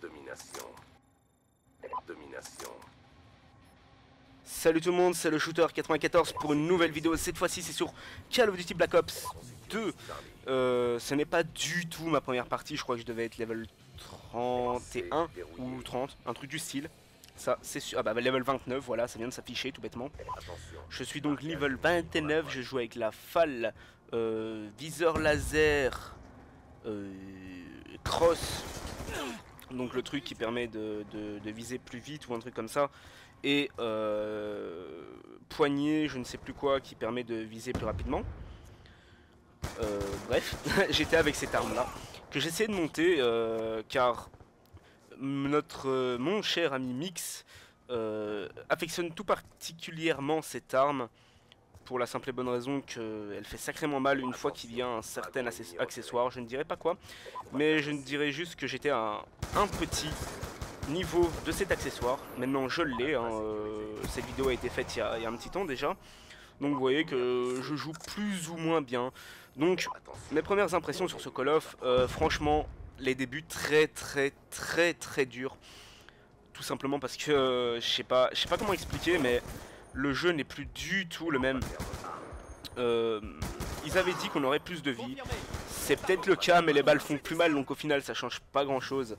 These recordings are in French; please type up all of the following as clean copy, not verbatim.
Domination. Domination. Salut tout le monde, c'est le Shooter 94 pour une nouvelle vidéo. Cette fois-ci c'est sur Call of Duty Black Ops 2. Ce n'est pas du tout ma première partie, je crois que je devais être level 31 ou 30, un truc du style. Ça c'est sûr, ah bah level 29, voilà, ça vient de s'afficher tout bêtement. Je suis donc level 29, je joue avec la FAL, viseur laser, cross, donc le truc qui permet de viser plus vite ou un truc comme ça, et poignée, je ne sais plus quoi, qui permet de viser plus rapidement. Bref, j'étais avec cette arme là que j'essayais de monter car mon cher ami Mix affectionne tout particulièrement cette arme pour la simple et bonne raison qu'elle fait sacrément mal une fois qu'il y a un certain accessoire. Je ne dirais pas quoi, mais je ne dirais juste que j'étais à un petit niveau de cet accessoire. Maintenant je l'ai, hein, cette vidéo a été faite il y a un petit temps déjà. Donc vous voyez que je joue plus ou moins bien. Donc mes premières impressions sur ce Call of, franchement les débuts très durs. Tout simplement parce que je sais pas comment expliquer, mais le jeu n'est plus du tout le même. Ils avaient dit qu'on aurait plus de vie. C'est peut-être le cas, mais les balles font plus mal, donc au final ça change pas grand chose.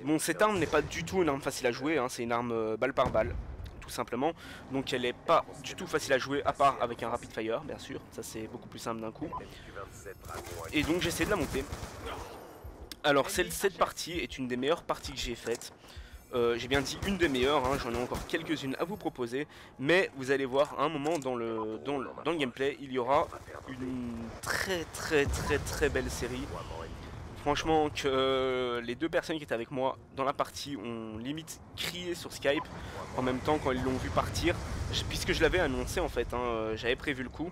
Bon, cette arme n'est pas du tout une arme facile à jouer, hein, c'est une arme balle par balle, tout simplement. Donc elle est pas du tout facile à jouer, à part avec un rapid fire, bien sûr. Ça c'est beaucoup plus simple d'un coup. Et donc j'essaie de la monter. Alors cette partie est une des meilleures parties que j'ai faites. J'ai bien dit une des meilleures, hein, j'en ai encore quelques-unes à vous proposer. Mais vous allez voir, à un moment dans le gameplay, il y aura une très belle série. Franchement, que les deux personnes qui étaient avec moi dans la partie ont limite crié sur Skype en même temps quand ils l'ont vu partir, puisque je l'avais annoncé en fait, hein, j'avais prévu le coup.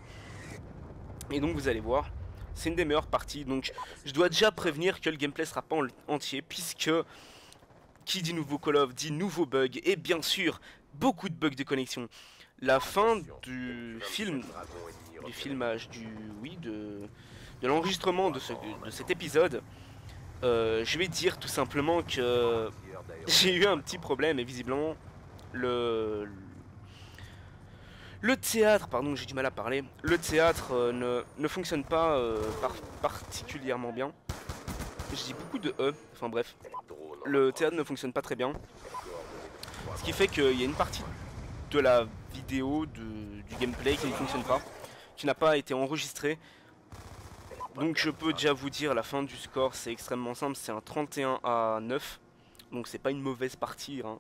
Et donc vous allez voir, c'est une des meilleures parties. Donc je dois déjà prévenir que le gameplay sera pas entier, puisque qui dit nouveau Call of dit nouveau bug, et bien sûr beaucoup de bugs de connexion. La fin du filmage, de l'enregistrement de cet épisode, je vais dire tout simplement que j'ai eu un petit problème et visiblement le théâtre, pardon, j'ai du mal à parler, le théâtre ne fonctionne pas particulièrement bien. Je dis beaucoup de E, enfin bref, le théâtre ne fonctionne pas très bien. Ce qui fait qu'il y a une partie de la vidéo, du gameplay qui ne fonctionne pas, qui n'a pas été enregistrée. Donc je peux déjà vous dire, la fin du score c'est extrêmement simple, c'est un 31-9. Donc c'est pas une mauvaise partie, hein.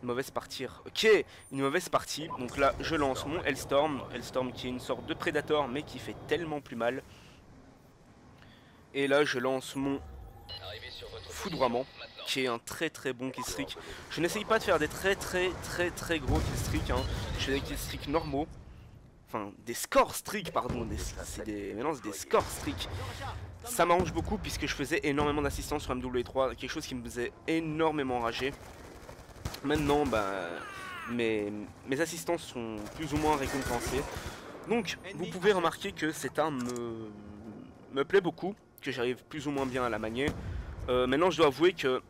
Une mauvaise partie, ok, une mauvaise partie. Donc là je lance mon Hellstorm qui est une sorte de Predator mais qui fait tellement plus mal. Et là je lance mon Foudroiement, qui est un très bon killstreak. Je n'essaye pas de faire des très gros killstreaks, hein. Je fais des killstreaks normaux. Enfin, des score streaks, pardon. Maintenant, c'est des score streaks. Ça m'arrange beaucoup puisque je faisais énormément d'assistance sur MW3, quelque chose qui me faisait énormément rager. Maintenant, bah, mes assistances sont plus ou moins récompensées. Donc, vous pouvez remarquer que cette arme me plaît beaucoup, que j'arrive plus ou moins bien à la manier. Maintenant, je dois avouer que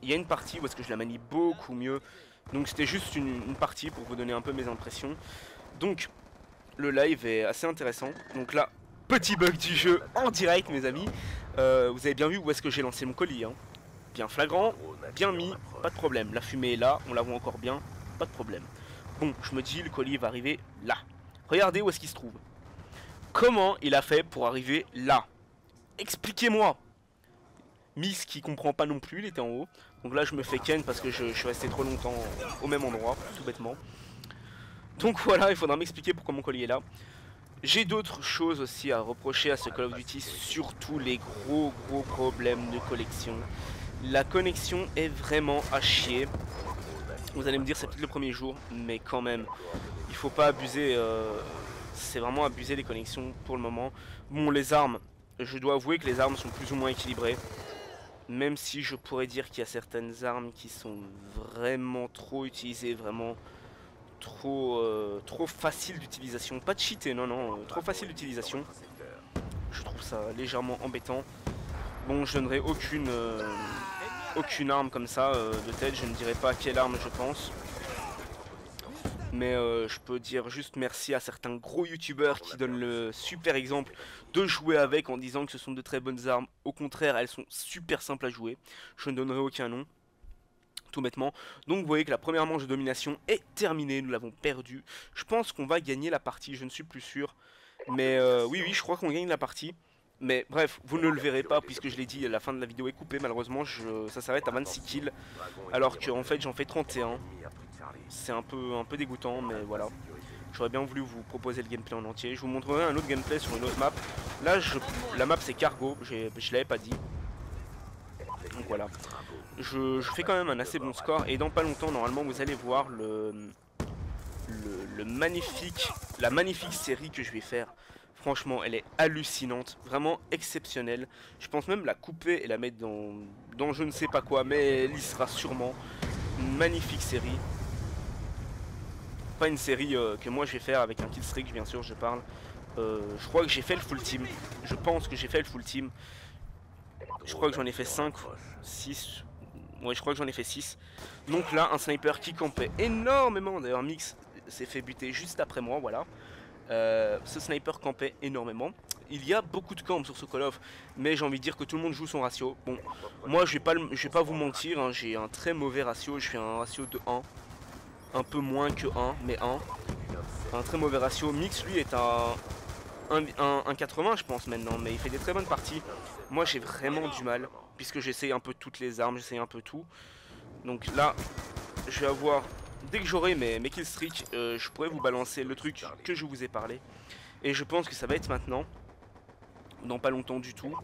il y a une partie où est-ce que je la manie beaucoup mieux. Donc, c'était juste une partie pour vous donner un peu mes impressions. Donc, le live est assez intéressant. Donc là, petit bug du jeu en direct, mes amis. Vous avez bien vu où est-ce que j'ai lancé mon colis, hein. Bien flagrant, bien mis, pas de problème. La fumée est là, on la voit encore bien, pas de problème. Bon, je me dis, le colis va arriver là. Regardez où est-ce qu'il se trouve. Comment il a fait pour arriver là? Expliquez-moi. Miss qui comprend pas non plus, il était en haut. Donc là, je me fais ken parce que je suis resté trop longtemps au même endroit, tout bêtement. Donc voilà, il faudra m'expliquer pourquoi mon colis est là. J'ai d'autres choses aussi à reprocher à ce Call of Duty, surtout les gros problèmes de connexion. La connexion est vraiment à chier. Vous allez me dire c'est peut-être le premier jour, mais quand même, il faut pas abuser, c'est vraiment abuser les connexions pour le moment. Bon, les armes, je dois avouer que les armes sont plus ou moins équilibrées. Même si je pourrais dire qu'il y a certaines armes qui sont vraiment trop utilisées, vraiment trop facile d'utilisation. Pas de cheaté, non, trop facile d'utilisation. Je trouve ça légèrement embêtant. Bon, je donnerai aucune arme comme ça de tête, je ne dirais pas quelle arme je pense. Mais je peux dire juste merci à certains gros youtubeurs qui donnent le super exemple de jouer avec en disant que ce sont de très bonnes armes. Au contraire, elles sont super simples à jouer. Je ne donnerai aucun nom, tout bêtement. Donc vous voyez que la première manche de domination est terminée, nous l'avons perdue. Je pense qu'on va gagner la partie, je ne suis plus sûr. Mais oui, je crois qu'on gagne la partie. Mais bref, vous ne le verrez pas puisque je l'ai dit, la fin de la vidéo est coupée. Malheureusement, ça s'arrête à 26 kills. Alors qu'en fait, j'en fais 31. C'est un peu dégoûtant, mais voilà. J'aurais bien voulu vous proposer le gameplay en entier. Je vous montrerai un autre gameplay sur une autre map. Là, la map c'est Cargo, je l'avais pas dit. Donc voilà. Je fais quand même un assez bon score. Et dans pas longtemps, normalement, vous allez voir la magnifique série que je vais faire. Franchement, elle est hallucinante, vraiment exceptionnelle. Je pense même la couper et la mettre dans je ne sais pas quoi, mais elle y sera sûrement. Une magnifique série. Pas une série que moi je vais faire avec un killstreak, bien sûr, je parle. Je crois que j'ai fait le full team. Je pense que j'ai fait le full team. Je crois que j'en ai fait 5, 6. Ouais, je crois que j'en ai fait 6. Donc là, un sniper qui campait énormément. D'ailleurs, Mix s'est fait buter juste après moi, voilà. Ce sniper campait énormément. Il y a beaucoup de camps sur ce Call of, mais j'ai envie de dire que tout le monde joue son ratio. Bon, moi je vais pas vous mentir, hein, j'ai un très mauvais ratio, je fais un ratio de 1. Un peu moins que 1, mais 1. Un très mauvais ratio. Mix lui est à 1,80 je pense maintenant, mais il fait des très bonnes parties. Moi j'ai vraiment du mal, puisque j'essaye un peu toutes les armes, j'essaye un peu tout. Donc là, je vais avoir... Dès que j'aurai mes killstreaks, je pourrai vous balancer le truc que je vous ai parlé. Et je pense que ça va être maintenant. Dans pas longtemps du tout.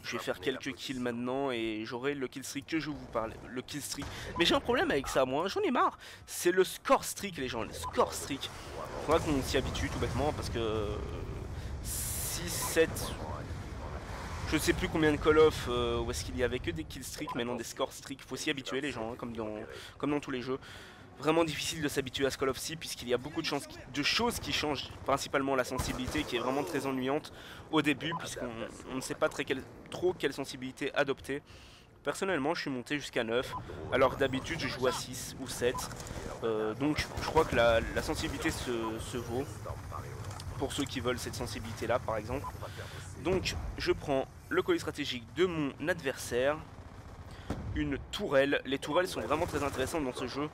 Je vais faire quelques kills maintenant et j'aurai le killstreak que je vous parle. Le killstreak. Mais j'ai un problème avec ça, moi. J'en ai marre. C'est le score streak, les gens. Le score streak. Faudra qu'on s'y habitue tout bêtement parce que 6, 7... Je sais plus combien de Call of où est-ce qu'il y avait que des killstreaks, mais non des score streaks. Faut s'y habituer, les gens, hein, comme dans tous les jeux. Vraiment difficile de s'habituer à ce Call of Sea puisqu'il y a beaucoup de choses qui changent, principalement la sensibilité qui est vraiment très ennuyante au début puisqu'on ne sait pas trop quelle sensibilité adopter. Personnellement je suis monté jusqu'à 9 alors d'habitude je joue à 6 ou 7 donc je crois que la sensibilité se vaut pour ceux qui veulent cette sensibilité là par exemple. Donc je prends le colis stratégique de mon adversaire, une tourelle. Les tourelles sont vraiment très intéressantes dans ce jeu.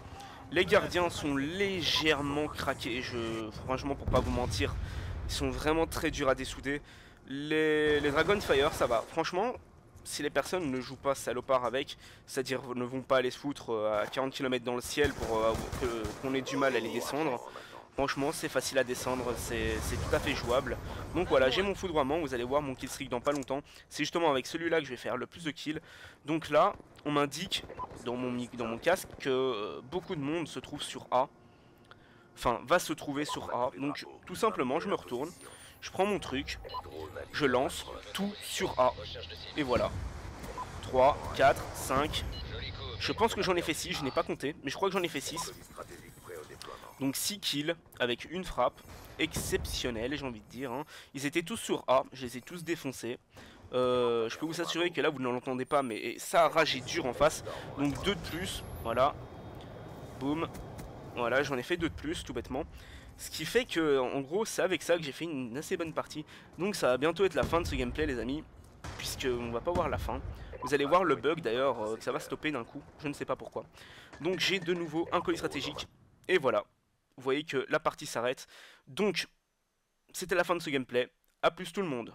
Les gardiens sont légèrement craqués, franchement pour pas vous mentir, ils sont vraiment très durs à dessouder. Les Dragonfire ça va, franchement si les personnes ne jouent pas salopard avec, c'est-à-dire ne vont pas aller se foutre à 40 km dans le ciel pour qu'on ait du mal à les descendre. Franchement c'est facile à descendre, c'est tout à fait jouable. Donc voilà, j'ai mon foudroiement, vous allez voir mon killstreak dans pas longtemps. C'est justement avec celui-là que je vais faire le plus de kills. Donc là, on m'indique dans mon casque que beaucoup de monde se trouve sur A. Enfin, va se trouver sur A. Donc tout simplement, je me retourne, je prends mon truc, je lance tout sur A. Et voilà. 3, 4, 5. Je pense que j'en ai fait 6, je n'ai pas compté, mais je crois que j'en ai fait 6. Donc 6 kills avec une frappe exceptionnelle, j'ai envie de dire. Hein. Ils étaient tous sur A, je les ai tous défoncés. Je peux vous assurer que là vous ne l'entendez pas, mais ça a ragé dur en face. Donc 2 de plus, voilà. Boum. Voilà, j'en ai fait 2 de plus, tout bêtement. Ce qui fait que, en gros, c'est avec ça que j'ai fait une assez bonne partie. Donc ça va bientôt être la fin de ce gameplay, les amis. Puisqu'on va pas voir la fin. Vous allez voir le bug d'ailleurs, que ça va stopper d'un coup. Je ne sais pas pourquoi. Donc j'ai de nouveau un colis stratégique. Et voilà. Vous voyez que la partie s'arrête. Donc, c'était la fin de ce gameplay. A plus tout le monde.